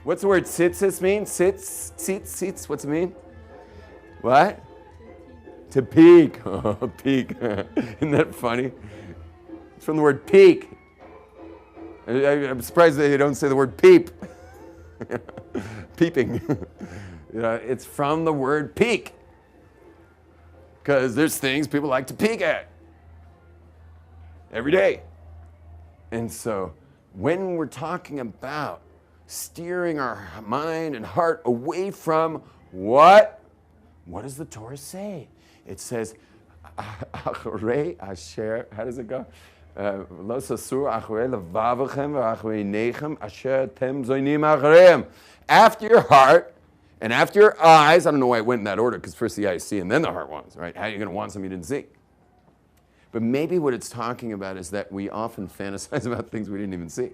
What's the word tzitzis mean? Tzitz, what's it mean? What? To peek. Oh, peek. Isn't that funny? It's from the word peek. I'm surprised that you don't say the word peep. Peeping. It's from the word peek. Because there's things people like to peek at every day. And so when we're talking about steering our mind and heart away from what? What does the Torah say? It says, Achrei asher, how does it go? Lo sasur achrei levavachem v'achrei nechem asher tem zoinim achreim. After your heart and after your eyes, I don't know why it went in that order, because first the eyes see and then the heart wants, right? How are you going to want something you didn't see? But maybe what it's talking about is that we often fantasize about things we didn't even see.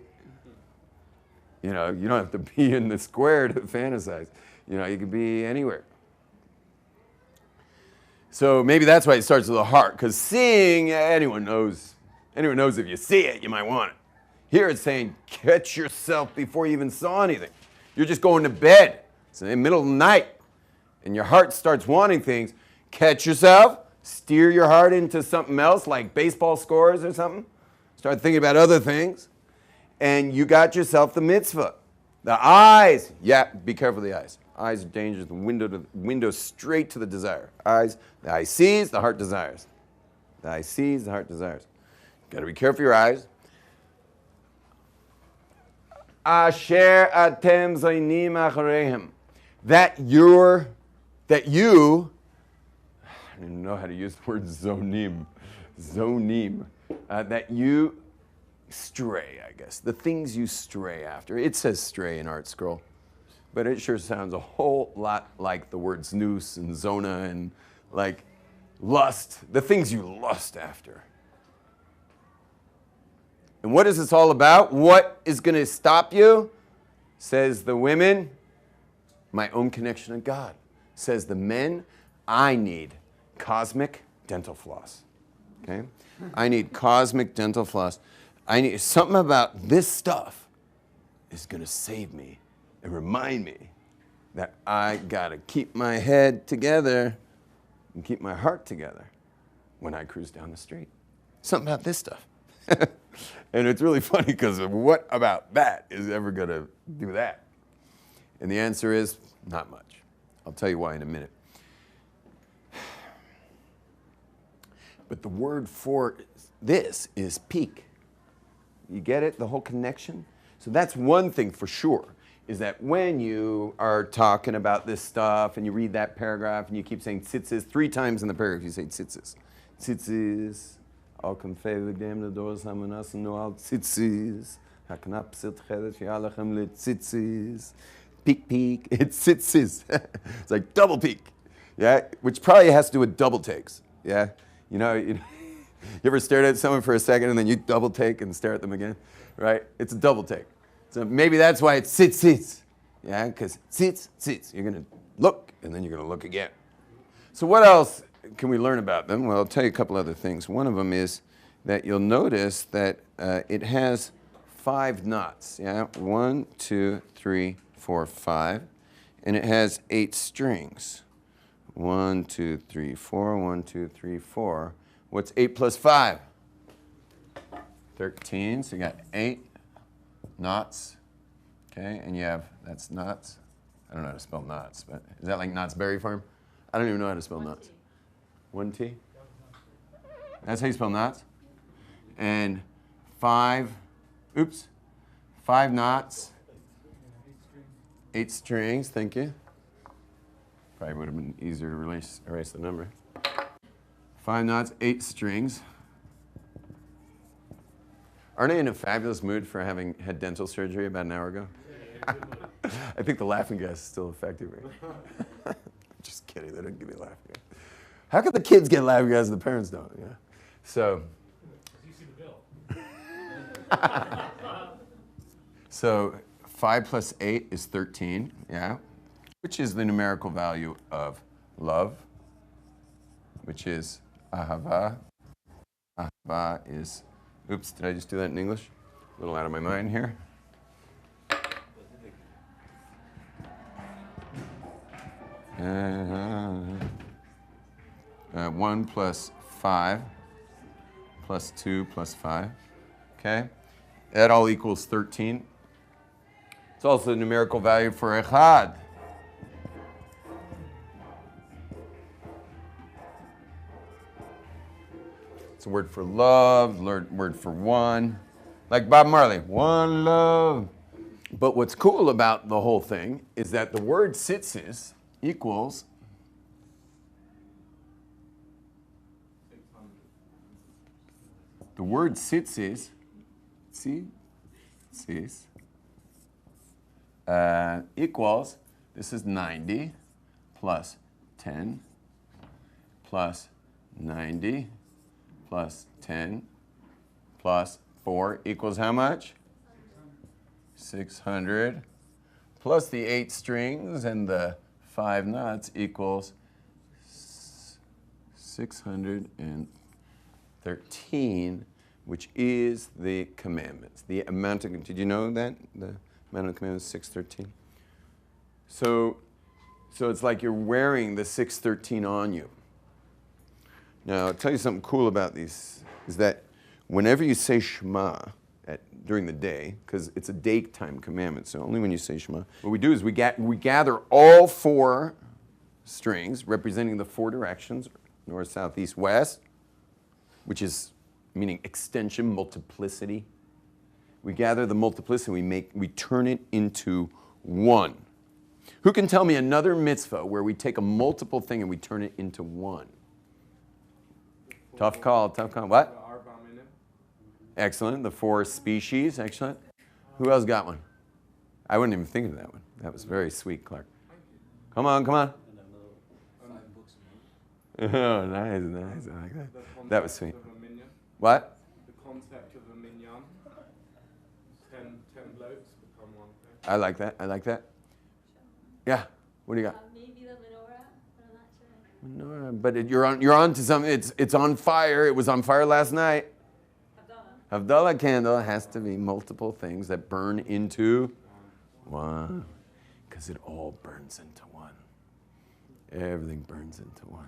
You don't have to be in the square to fantasize. You could be anywhere. So maybe that's why it starts with the heart, because seeing, anyone knows if you see it, you might want it. Here it's saying, catch yourself before you even saw anything. You're just going to bed. It's in the middle of the night, and your heart starts wanting things. Catch yourself, steer your heart into something else, like baseball scores or something. Start thinking about other things, and you got yourself the mitzvah. The eyes, be careful of the eyes. Eyes are dangerous, the window straight to the desire. Eyes, the eye sees, the heart desires. The eye sees, the heart desires. Got to be careful of your eyes. Asher atem zoinim achareim. That you, I don't even know how to use the word zonim. That you stray, I guess. The things you stray after. It says stray in Art Scroll. But it sure sounds a whole lot like the words nous and zona and like lust, the things you lust after. And what is this all about? What is going to stop you? Says the women, my own connection to God. Says the men, I need cosmic dental floss. Okay? I need cosmic dental floss. I need something about this stuff is going to save me. And remind me that I got to keep my head together and keep my heart together when I cruise down the street. Something about this stuff. And it's really funny because what about that is ever going to do that? And the answer is not much. I'll tell you why in a minute. But the word for this is peak. You get it? The whole connection? So that's one thing for sure. Is that when you are talking about this stuff and you read that paragraph and you keep saying tzitzis 3 times in the paragraph, you say tzitzis. Tzitzis, al kanfei v'gdem l'doros hamanas noal tzitzis, haknap psit chedet v'yalachem le tzitzis, peek, it's tzitzis. It's like double peek, yeah? Which probably has to do with double takes, yeah? You ever stared at someone for a second and then you double take and stare at them again, right? It's a double take. So maybe that's why it's tzitz, yeah? Because tzitz. You're going to look, and then you're going to look again. So what else can we learn about them? Well, I'll tell you a couple other things. One of them is that you'll notice that it has 5 knots, yeah? 1, 2, 3, 4, 5. And it has 8 strings. 1, 2, 3, 4, 1, 2, 3, 4. What's 8 plus 5? 13, so you got 8. Knots, okay, and you have, that's knots. I don't know how to spell knots, but is that like Knott's Berry Farm? I don't even know how to spell knots. 1 T? That's how you spell knots? And 5 knots, 8 strings, thank you. Probably would have been easier to erase the number. 5 knots, 8 strings. Aren't I in a fabulous mood for having had dental surgery about an hour ago? I think the laughing gas is still affecting me. Just kidding, they don't give me laughing gas. How could the kids get laughing gas and the parents don't? Yeah. So. You see the bill. So 5 plus 8 is 13, yeah? Which is the numerical value of love, which is ahava. Ahava is, did I just do that in English? A little out of my mind here. 1 plus 5 plus 2 plus 5. Okay? That all equals 13. It's also the numerical value for echad. It's a word for love, word for one. Like Bob Marley, one love. But what's cool about the whole thing is that the word tzitzis equals the word tzitzis, equals, this is 90 plus 10 plus 90 plus 10 plus 4 equals how much? 600 plus the 8 strings and the 5 knots equals 613, which is the commandments. The amount of, did you know that? The amount of commandments is 613. So it's like you're wearing the 613 on you. Now, I'll tell you something cool about these, is that whenever you say Shema during the day, because it's a daytime commandment, so only when you say Shema, what we do is we gather all 4 strings representing the 4 directions, north, south, east, west, which is meaning extension, multiplicity. We gather the multiplicity, we turn it into one. Who can tell me another mitzvah where we take a multiple thing and we turn it into one? Tough call. What? Excellent. The 4 species. Excellent. Who else got one? I wouldn't even think of that one. That was very sweet, Clark. Come on. Oh, nice. I like that. That was sweet. What? The concept of a minyan. 10 blokes become one thing. I like that. Yeah. What do you got? Maybe the menorah, but I'm not sure. Menorah, but you're on to something. It's on fire. It was on fire last night. Havdalah candle has to be multiple things that burn into one, because it all burns into one. Everything burns into one.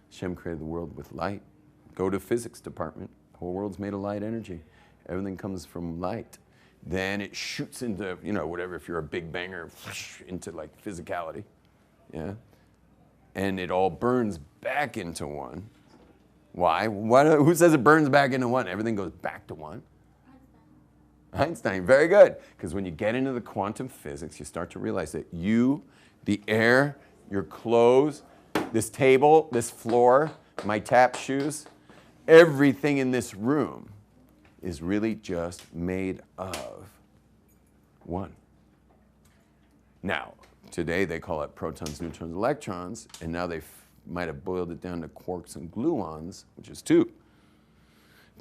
Hashem created the world with light. Go to physics department. The whole world's made of light energy. Everything comes from light. Then it shoots into, whatever, if you're a big banger, into like physicality. Yeah. And it all burns back into one. Why? Who says it burns back into one? Everything goes back to one. Einstein, very good. Because when you get into the quantum physics, you start to realize that you, the air, your clothes, this table, this floor, my tap shoes, everything in this room is really just made of one. Now, today they call it protons, neutrons, electrons, and now they might have boiled it down to quarks and gluons, which is 2.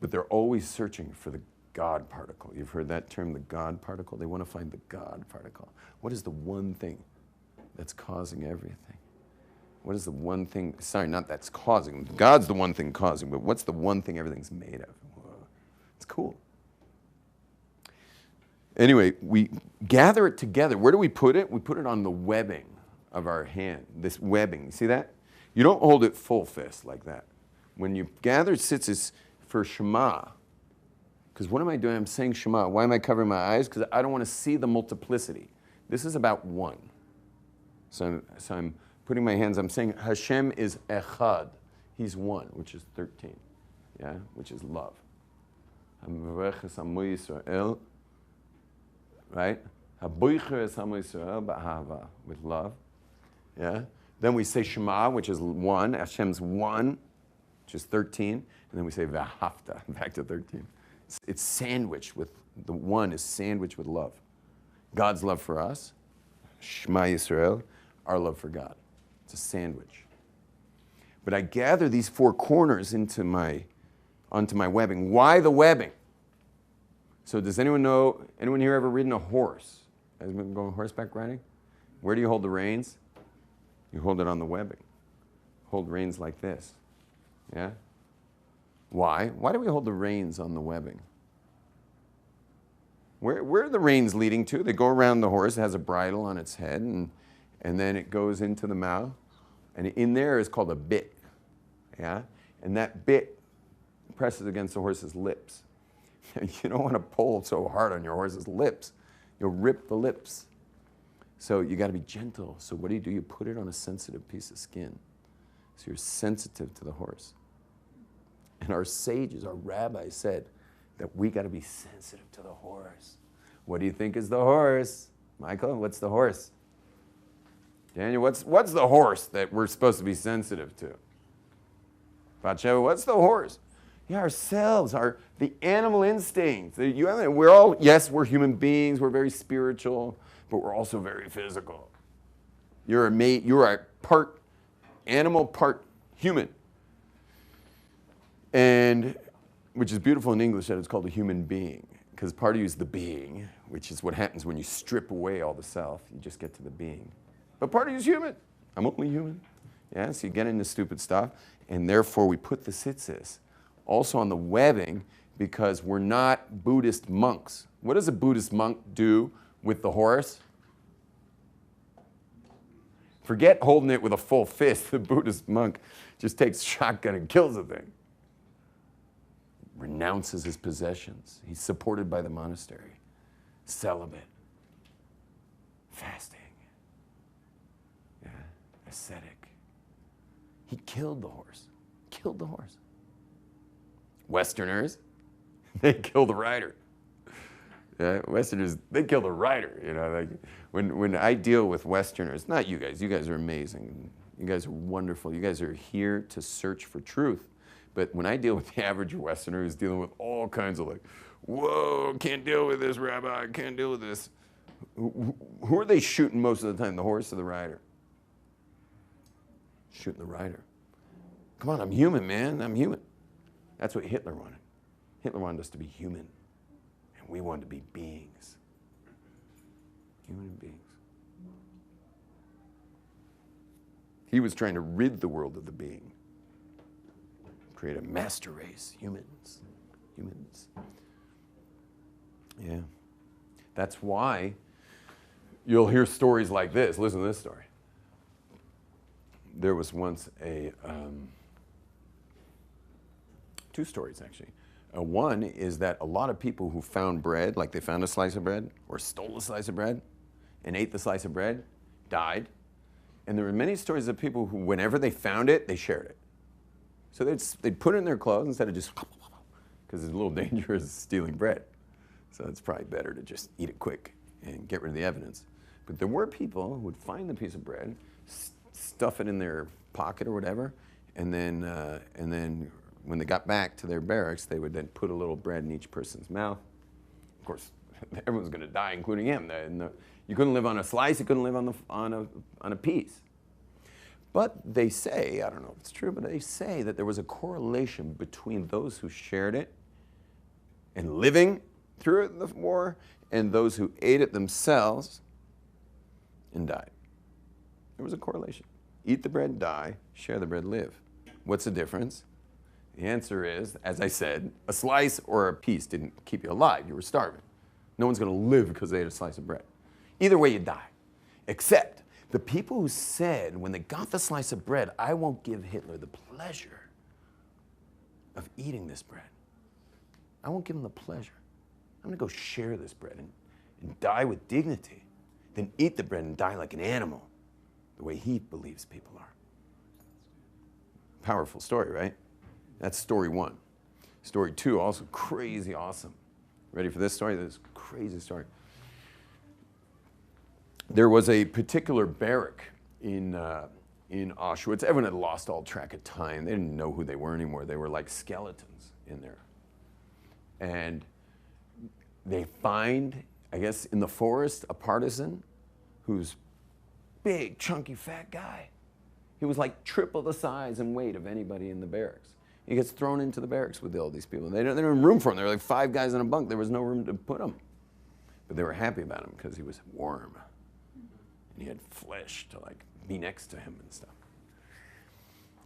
But they're always searching for the God particle. You've heard that term, the God particle? They want to find the God particle. What is the one thing that's causing everything? What is the one thing, not that's causing, God's the one thing causing, but what's the one thing everything's made of? Whoa. It's cool. Anyway, we gather it together. Where do we put it? We put it on the webbing of our hand, this webbing. You see that? You don't hold it full fist like that. When you gather tzitzis for Shema, because what am I doing? I'm saying Shema. Why am I covering my eyes? Because I don't want to see the multiplicity. This is about one. So I'm putting my hands, I'm saying Hashem is echad. He's one, which is 13. Yeah, which is love. Right? With love. Yeah. Then we say Shema, which is one. Hashem's one, which is 13. And then we say V'ahavta, back to 13. It's sandwiched with, the one is sandwiched with love. God's love for us, Shema Yisrael, our love for God. It's a sandwich. But I gather these 4 corners onto my webbing. Why the webbing? So does anyone here ever ridden a horse? Has been going horseback riding? Where do you hold the reins? You hold it on the webbing. Hold reins like this. Yeah? Why? Why do we hold the reins on the webbing? Where are the reins leading to? They go around the horse. It has a bridle on its head, and then it goes into the mouth. And in there is called a bit. Yeah? And that bit presses against the horse's lips. You don't want to pull so hard on your horse's lips. You'll rip the lips. So you got to be gentle. So what do? You put it on a sensitive piece of skin. So you're sensitive to the horse. And our sages, our rabbis said that we got to be sensitive to the horse. What do you think is the horse? Michael, what's the horse? Daniel, what's the horse that we're supposed to be sensitive to? Bathsheba, what's the horse? Yeah, ourselves, the animal instincts. We're all, yes, we're human beings, we're very spiritual, but we're also very physical. You're a part animal, part human. And which is beautiful in English that it's called a human being, because part of you is the being, which is what happens when you strip away all the self. You just get to the being. But part of you is human. I'm only human. Yeah, so you get into stupid stuff, and therefore we put the tzitzis also on the webbing because we're not Buddhist monks. What does a Buddhist monk do with the horse? Forget holding it with a full fist. The Buddhist monk just takes a shotgun and kills the thing. Renounces his possessions. He's supported by the monastery. Celibate. Fasting. Yeah. Ascetic. He killed the horse. Killed the horse. Westerners, they kill the rider. Yeah, Westerners, they kill the rider. You know, like when I deal with Westerners, not you guys are amazing. You guys are wonderful. You guys are here to search for truth. But when I deal with the average Westerner who's dealing with all kinds of like, whoa, can't deal with this, Rabbi, can't deal with this. Who are they shooting most of the time, the horse or the rider? Shooting the rider. Come on, I'm human, man, I'm human. That's what Hitler wanted. Hitler wanted us to be human. And we wanted to be beings. Human beings. He was trying to rid the world of the being. Create a master race, humans. Humans. Yeah. That's why you'll hear stories like this. Listen to this story. There was once two stories, actually. One is that a lot of people who found bread, like they found a slice of bread or stole a slice of bread and ate the slice of bread, died. And there were many stories of people who, whenever they found it, they shared it. So they'd put it in their clothes instead of just, because it's a little dangerous stealing bread. So it's probably better to just eat it quick and get rid of the evidence. But there were people who would find the piece of bread, stuff it in their pocket or whatever, and then when they got back to their barracks, they would then put a little bread in each person's mouth. Of course, everyone's going to die, including him. You couldn't live on a slice. You couldn't live on a piece. But they say, I don't know if it's true, but they say that there was a correlation between those who shared it and living through the war and those who ate it themselves and died. There was a correlation. Eat the bread, die. Share the bread, live. What's the difference? The answer is, as I said, a slice or a piece didn't keep you alive. You were starving. No one's going to live because they ate a slice of bread. Either way, you die. Except the people who said, when they got the slice of bread, I won't give Hitler the pleasure of eating this bread. I won't give him the pleasure. I'm going to go share this bread and die with dignity, then eat the bread and die like an animal, the way he believes people are. Powerful story, right? That's story one. Story two, also crazy awesome. Ready for this story? This is a crazy story. There was a particular barrack in Auschwitz. Everyone had lost all track of time. They didn't know who they were anymore. They were like skeletons in there. And they find, I guess, in the forest, a partisan who's big, chunky, fat guy. He was like triple the size and weight of anybody in the barracks. He gets thrown into the barracks with all these people. They didn't have room for him. There were like 5 guys in a bunk. There was no room to put him. But they were happy about him because he was warm. And he had flesh to like be next to him and stuff.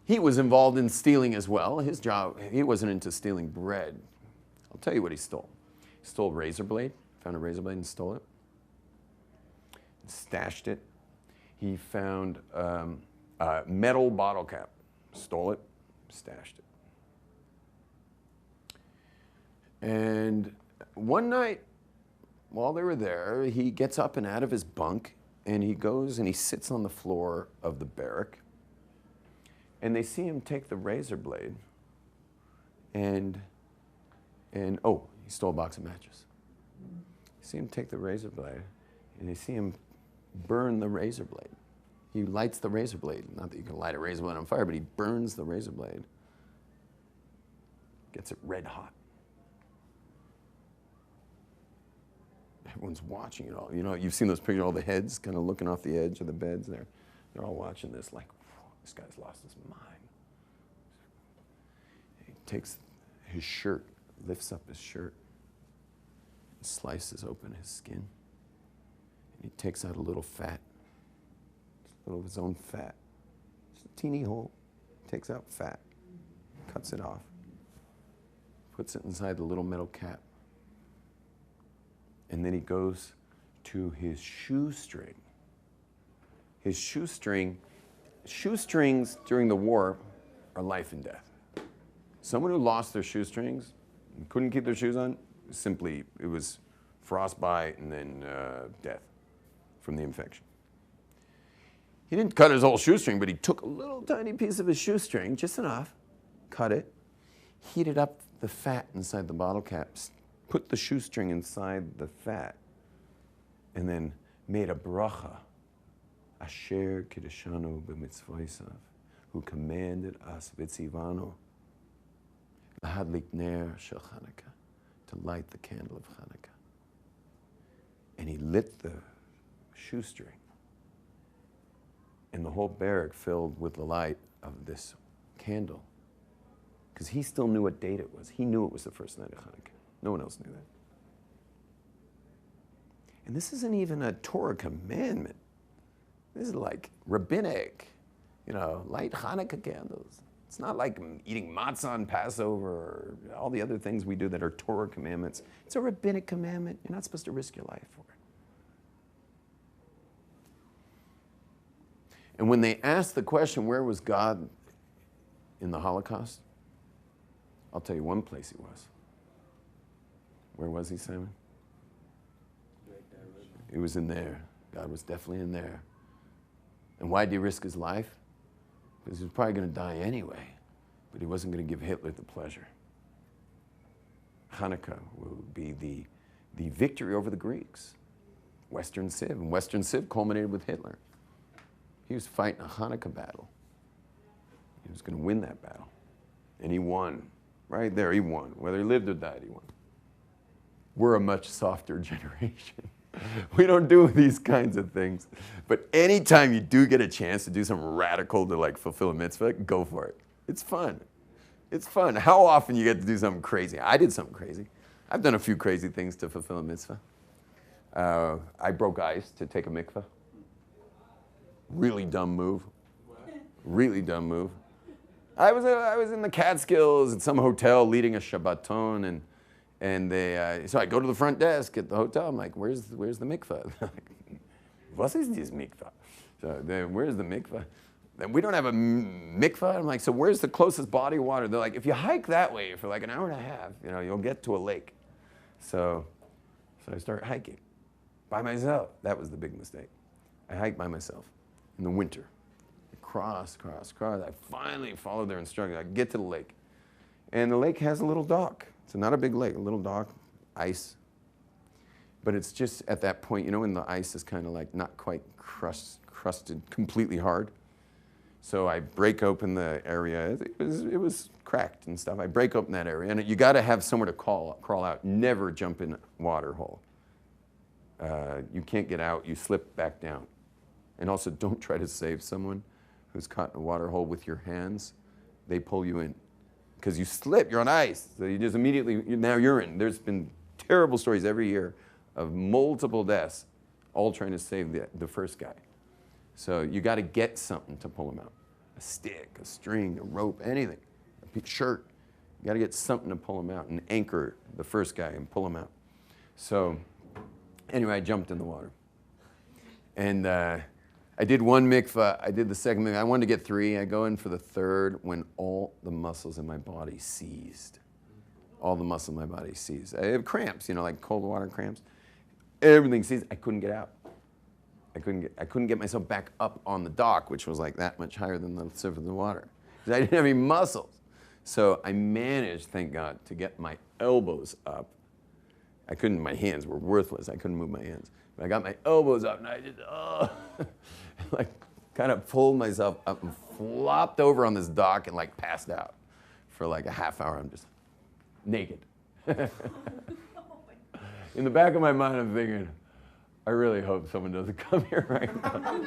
He was involved in stealing as well. His job, he wasn't into stealing bread. I'll tell you what he stole. He stole a razor blade, found a razor blade and stole it. And stashed it. He found a Metal bottle cap. Stole it, stashed it. And one night, while they were there, he gets up and out of his bunk, and he goes and he sits on the floor of the barrack, and they see him take the razor blade, and oh, he stole a box of matches. You see him take the razor blade, and they see him burn the razor blade. He lights the razor blade. Not that you can light a razor blade on fire, but he burns the razor blade. Gets it red hot. Everyone's watching it all. You know, you've seen those pictures, all the heads kind of looking off the edge of the beds there. They're all watching this like, this guy's lost his mind. He takes his shirt, lifts up his shirt, and slices open his skin. And he takes out a little fat, a little of his own fat. Just a teeny hole. Takes out fat, cuts it off, puts it inside the little metal cap. And then he goes to his shoestring. His shoestrings during the war are life and death. Someone who lost their shoestrings and couldn't keep their shoes on, simply, it was frostbite and then death from the infection. He didn't cut his whole shoestring, but he took a little tiny piece of his shoestring, just enough, cut it, heated up the fat inside the bottle caps, put the shoestring inside the fat, and then made a bracha, Asher Kiddushanu b'mitzvoisav, who commanded us v'tzivanu, lahadlik ner shel Chanukah, to light the candle of Chanukah. And he lit the shoestring, and the whole barrack filled with the light of this candle, because he still knew what date it was. He knew it was the first night of Chanukah. No one else knew that. And this isn't even a Torah commandment. This is like rabbinic, light Hanukkah candles. It's not like eating matzah on Passover or all the other things we do that are Torah commandments. It's a rabbinic commandment. You're not supposed to risk your life for it. And when they asked the question, where was God in the Holocaust? I'll tell you one place he was. Where was he, Simon? He was in there. God was definitely in there. And why did he risk his life? Because he was probably going to die anyway, but he wasn't going to give Hitler the pleasure. Hanukkah will be the victory over the Greeks. Western Civ. And Western Civ culminated with Hitler. He was fighting a Hanukkah battle. He was going to win that battle. And he won. Right there, he won. Whether he lived or died, he won. We're a much softer generation. We don't do these kinds of things. But anytime you do get a chance to do something radical to fulfill a mitzvah, go for it. It's fun. It's fun. How often you get to do something crazy? I did something crazy. I've done a few crazy things to fulfill a mitzvah. I broke ice to take a mikvah. Really dumb move. Really dumb move. I was in the Catskills at some hotel leading a Shabbaton, and they so I go to the front desk at the hotel. I'm like, where's the mikvah? They're like, what is this mikvah? So where's the mikvah? We don't have a mikvah. I'm like, so where's the closest body of water? They're like, if you hike that way for like an hour and a half, you'll get to a lake. So I start hiking by myself. That was the big mistake. I hiked by myself in the winter. Cross. I finally followed their instructions. I get to the lake. And the lake has a little dock. It's not a big lake, a little dock, ice. But it's just at that point, when the ice is kind of like not quite crusted completely hard. So I break open the area. It was cracked and stuff. I break open that area. And you got to have somewhere to crawl out. Never jump in a water hole. You can't get out. You slip back down. And also don't try to save someone who's caught in a water hole with your hands. They pull you in. Because you slip, you're on ice. So you just immediately, now you're in. There's been terrible stories every year of multiple deaths, all trying to save the first guy. So you got to get something to pull him out. A stick, a string, a rope, anything. A shirt. You got to get something to pull him out and anchor the first guy and pull him out. So anyway, I jumped in the water. And I did one mikvah. I did the second mikvah. I wanted to get 3. I go in for the third when all the muscles in my body seized. All the muscle in my body seized. I have cramps, like cold water cramps. Everything seized. I couldn't get out. I couldn't get myself back up on the dock, which was like that much higher than the surface of the water, because I didn't have any muscles. So I managed, thank God, to get my elbows up. I couldn't. My hands were worthless. I couldn't move my hands. But I got my elbows up, and I just like kind of pulled myself up and flopped over on this dock and like passed out for like a half hour. I'm just naked. In the back of my mind, I'm thinking, I really hope someone doesn't come here right now.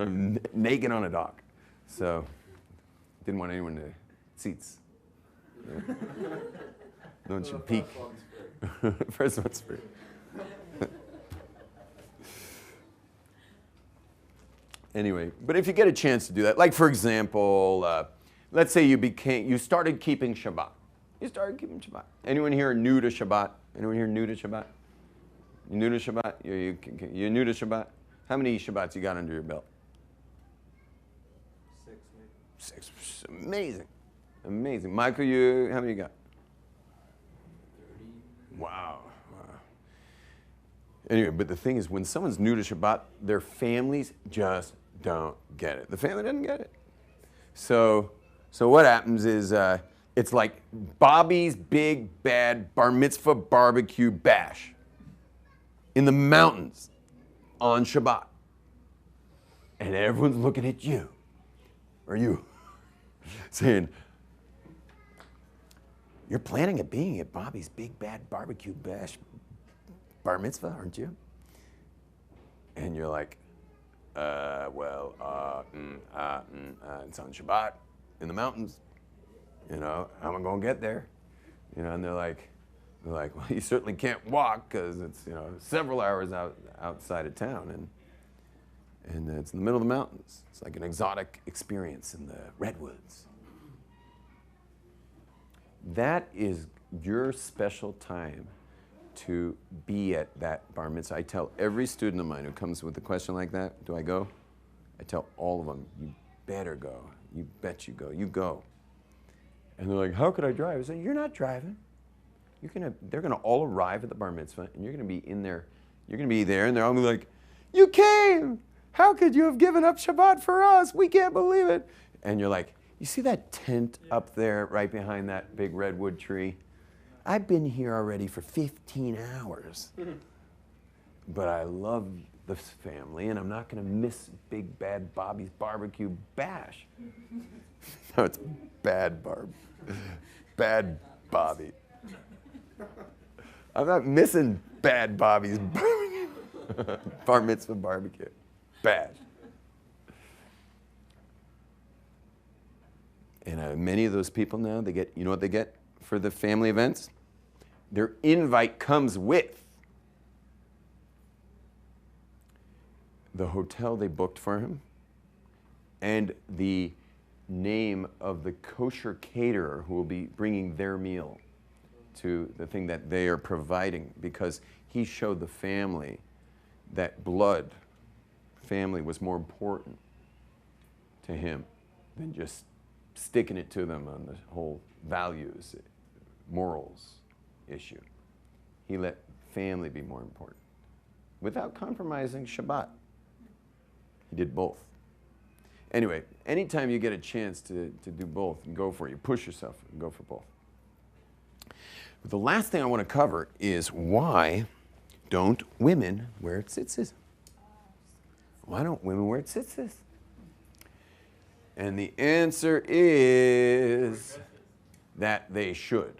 I'm naked on a dock. So, didn't want anyone to Tzitzis. Yeah. No one should peek. First one's free. Anyway, but if you get a chance to do that, like for example, let's say you started keeping Shabbat. You started keeping Shabbat. Anyone here new to Shabbat? Anyone here new to Shabbat? You new to Shabbat? You're new to Shabbat? How many Shabbats you got under your belt? 6 maybe. 6. Amazing. Amazing. Michael, how many you got? 30. Wow. Anyway, but the thing is, when someone's new to Shabbat, their families just don't get it. The family doesn't get it. So what happens is it's like Bobby's big bad bar mitzvah barbecue bash in the mountains on Shabbat. And everyone's looking at you, or you, saying, you're planning at being at Bobby's big bad barbecue bash bar mitzvah, aren't you? And you're like, it's on Shabbat in the mountains. How am I going to get there? And they're like, well, you certainly can't walk because it's, several hours outside of town, and it's in the middle of the mountains. It's like an exotic experience in the redwoods. That is your special time to be at that bar mitzvah. I tell every student of mine who comes with a question like that, do I go? I tell all of them, you better go. You bet you go. You go. And they're like, how could I drive? I say, you're not driving. They're going to all arrive at the bar mitzvah, and you're going to be in there. You're going to be there, and they're all going to be like, you came. How could you have given up Shabbat for us? We can't believe it. And you're like, you see that tent up there right behind that big redwood tree? I've been here already for 15 hours. But I love this family, and I'm not going to miss Big Bad Bobby's barbecue bash. No, it's Bad Barb. Bad Bobby. I'm not missing Bad Bobby's barbecue. Bar mitzvah barbecue. Bash. And many of those people now, they get, you know what they get for the family events? Their invite comes with the hotel they booked for him and the name of the kosher caterer who will be bringing their meal to the thing that they are providing, because he showed the family that family was more important to him than just sticking it to them on the whole values, morals issue. He let family be more important without compromising Shabbat. He did both. Anyway, anytime you get a chance to do both, go for it. You push yourself and go for both. But the last thing I want to cover is, why don't women wear tzitzis? Why don't women wear tzitzis? And the answer is that they should.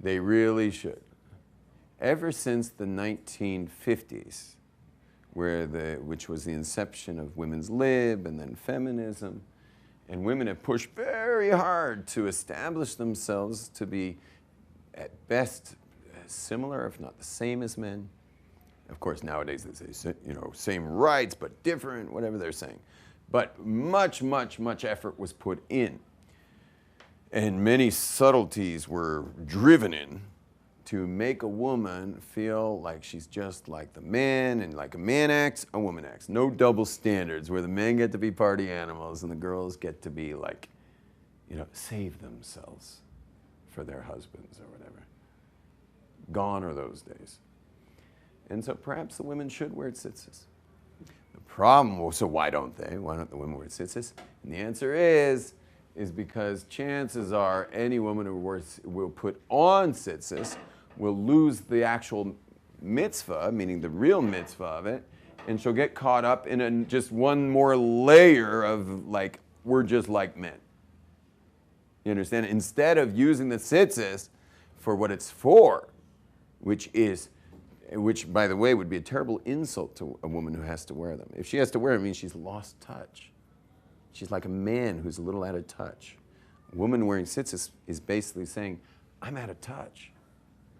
They really should. Ever since the 1950s, which was the inception of women's lib and then feminism, and women have pushed very hard to establish themselves to be, at best, similar, if not the same as men. Of course, nowadays they say, same rights but different, whatever they're saying. But much, much, much effort was put in, and many subtleties were driven in to make a woman feel like she's just like the man, and like a man acts, a woman acts. No double standards where the men get to be party animals and the girls get to be like, you know, save themselves for their husbands or whatever. Gone are those days. And so perhaps the women should wear tzitzis. The problem, well, so why don't they? Why don't the women wear tzitzis? And the answer is because chances are any woman who will put on tzitzis will lose the actual mitzvah, meaning the real mitzvah of it, and she'll get caught up in just one more layer of like, we're just like men. You understand? Instead of using the tzitzis for what it's for, which, by the way, would be a terrible insult to a woman who has to wear them. If she has to wear them, it means she's lost touch. She's like a man who's a little out of touch. A woman wearing tzitzis is basically saying, I'm out of touch.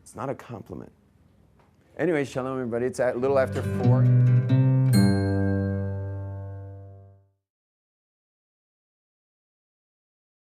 It's not a compliment. Anyway, shalom, everybody. It's a little after 4.